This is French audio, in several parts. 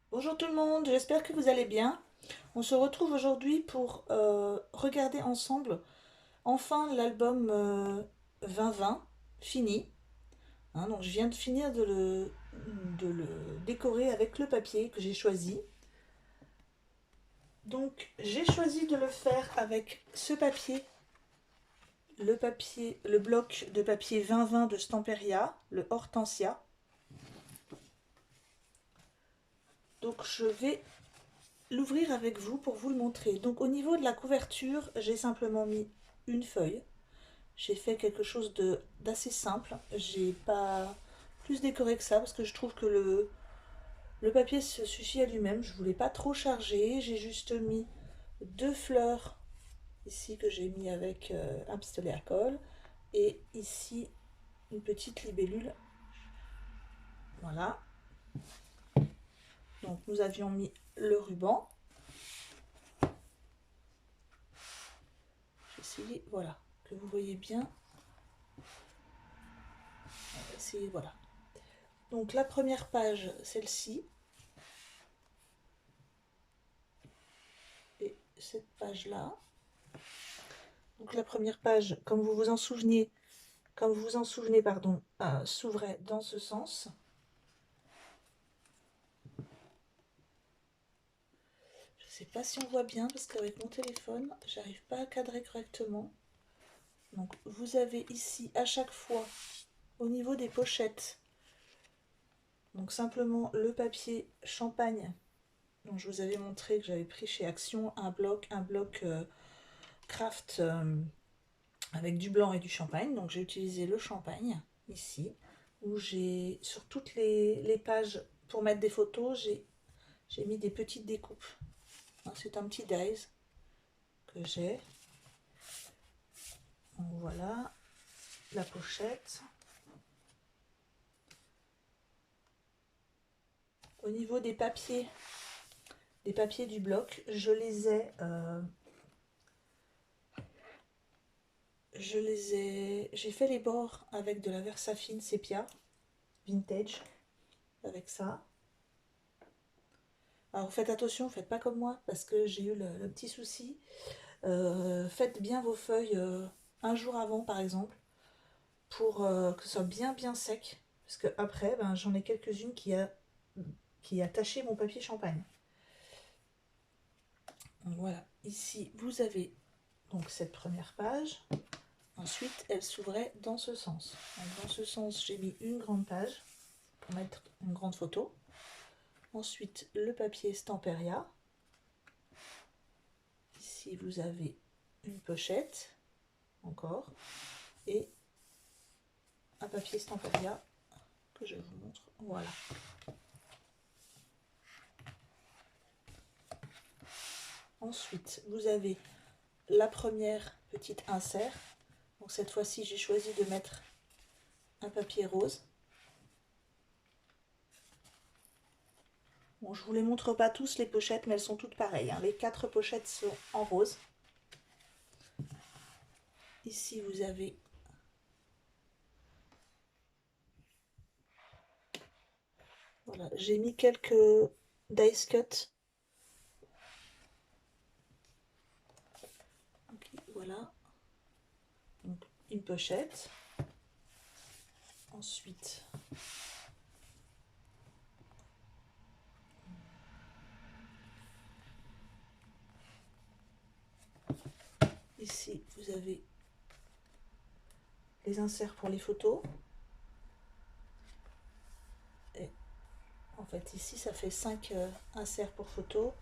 Bonjour tout le monde, j'espère que vous allez bien. On se retrouve aujourd'hui pour regarder ensemble enfin l'album 2020 fini. Donc je viens de finir de le décorer avec le papier que j'ai choisi. Donc j'ai choisi de le faire avec ce papier, le bloc de papier 2020 de Stamperia, le Hortensia. Donc je vais l'ouvrir avec vous pour vous le montrer. Donc au niveau de la couverture, j'ai simplement mis une feuille. J'ai fait quelque chose d'assez simple. J'ai pas plus décoré que ça parce que je trouve que le papier se suffit à lui-même. Je voulais pas trop charger. J'ai juste mis deux fleurs ici que j'ai mis avec un pistolet à colle. Et ici une petite libellule. Voilà. Donc nous avions mis le ruban. J'ai essayé, voilà, que vous voyez bien. On va essayer, voilà. Donc la première page, celle-ci, et cette page-là. Donc la première page, comme vous vous en souvenez, pardon, s'ouvrait dans ce sens. Je ne sais pas si on voit bien parce qu'avec mon téléphone, j'arrive pas à cadrer correctement. Donc vous avez ici à chaque fois au niveau des pochettes, donc simplement le papier champagne dont je vous avais montré que j'avais pris chez Action, un bloc craft avec du blanc et du champagne. Donc j'ai utilisé le champagne ici, où j'ai sur toutes les pages pour mettre des photos, j'ai mis des petites découpes. C'est un petit dies que j'ai. Donc voilà la pochette. Au niveau des papiers du bloc, j'ai fait les bords avec de la Versafine sépia vintage, avec ça. Alors faites attention, faites pas comme moi, parce que j'ai eu le petit souci. Faites bien vos feuilles un jour avant, par exemple, pour que ce soit bien bien sec. Parce que après, ben, j'en ai quelques-unes qui a taché mon papier champagne. Donc voilà, ici vous avez donc cette première page. Ensuite, elle s'ouvrait dans ce sens. Donc, dans ce sens, j'ai mis une grande page pour mettre une grande photo. Ensuite, le papier Stamperia. Ici, vous avez une pochette, encore, et un papier Stamperia que je vous montre. Voilà. Ensuite, vous avez la première petite insert. Donc cette fois-ci, j'ai choisi de mettre un papier rose. Bon, je ne vous les montre pas tous les pochettes, mais elles sont toutes pareilles. Les 4 pochettes sont en rose. Ici, vous avez voilà, j'ai mis quelques dice cut. Okay, voilà. Donc, une pochette. Ensuite, ici, vous avez les inserts pour les photos. Et en fait, ici, ça fait 5 inserts pour photos.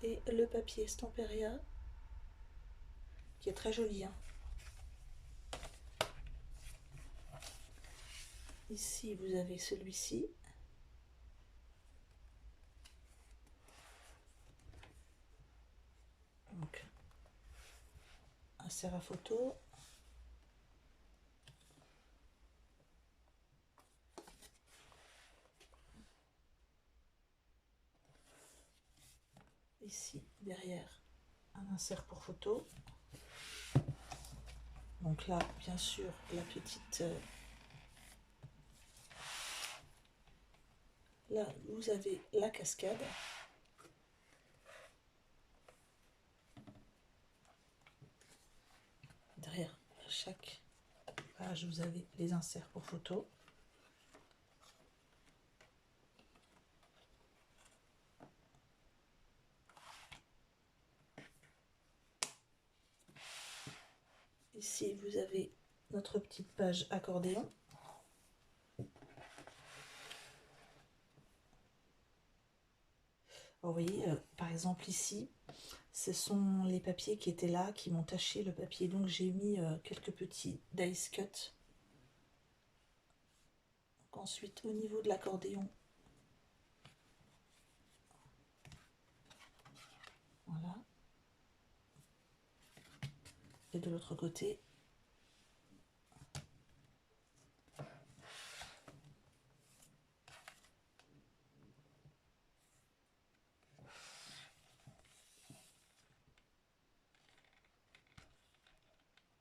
Et le papier Stamperia, qui est très joli. Ici, vous avez celui-ci. Donc, insert à photo. Ici, derrière, un insert pour photo. Donc là, bien sûr, la petite Là, vous avez la cascade. Derrière chaque page, vous avez les inserts pour photos. Ici, vous avez notre petite page accordéon. Vous voyez, par exemple ici, ce sont les papiers qui étaient là, qui m'ont taché le papier. Donc j'ai mis quelques petits dice cut. Ensuite, au niveau de l'accordéon, voilà. Et de l'autre côté,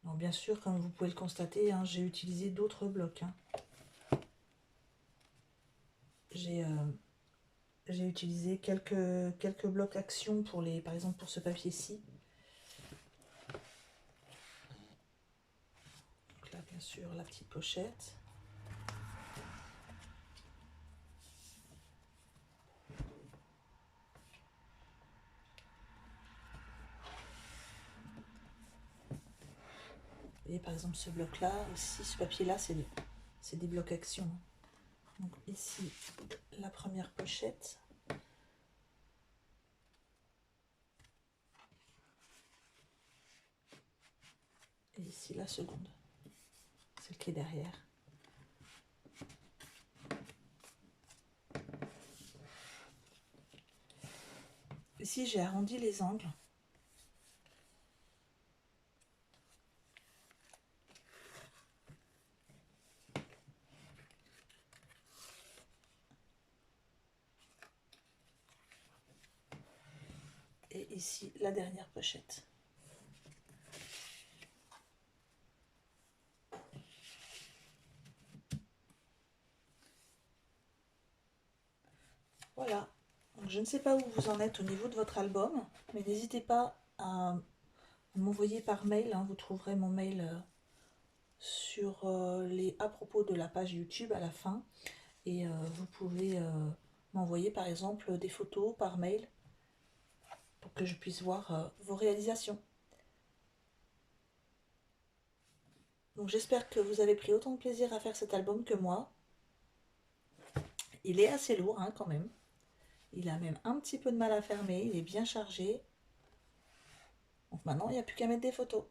donc bien sûr, comme vous pouvez le constater, hein, j'ai utilisé d'autres blocs. Hein. J'ai utilisé quelques blocs action pour les, par exemple pour ce papier-ci. Donc là, bien sûr, la petite pochette. Et par exemple ce bloc-là aussi, ce papier-là, c'est des blocs action. Donc ici, la première pochette. Et ici la seconde, celle qui est derrière. Ici j'ai arrondi les angles. Et ici la dernière pochette. Voilà, donc je ne sais pas où vous en êtes au niveau de votre album, mais n'hésitez pas à m'envoyer par mail, hein, vous trouverez mon mail sur à propos de la page YouTube à la fin, et vous pouvez m'envoyer par exemple des photos par mail pour que je puisse voir vos réalisations. Donc j'espère que vous avez pris autant de plaisir à faire cet album que moi. Il est assez lourd hein, quand même. Il a même un petit peu de mal à fermer, il est bien chargé. Donc maintenant, il n'y a plus qu'à mettre des photos.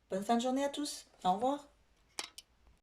Bonne fin de journée à tous. Au revoir.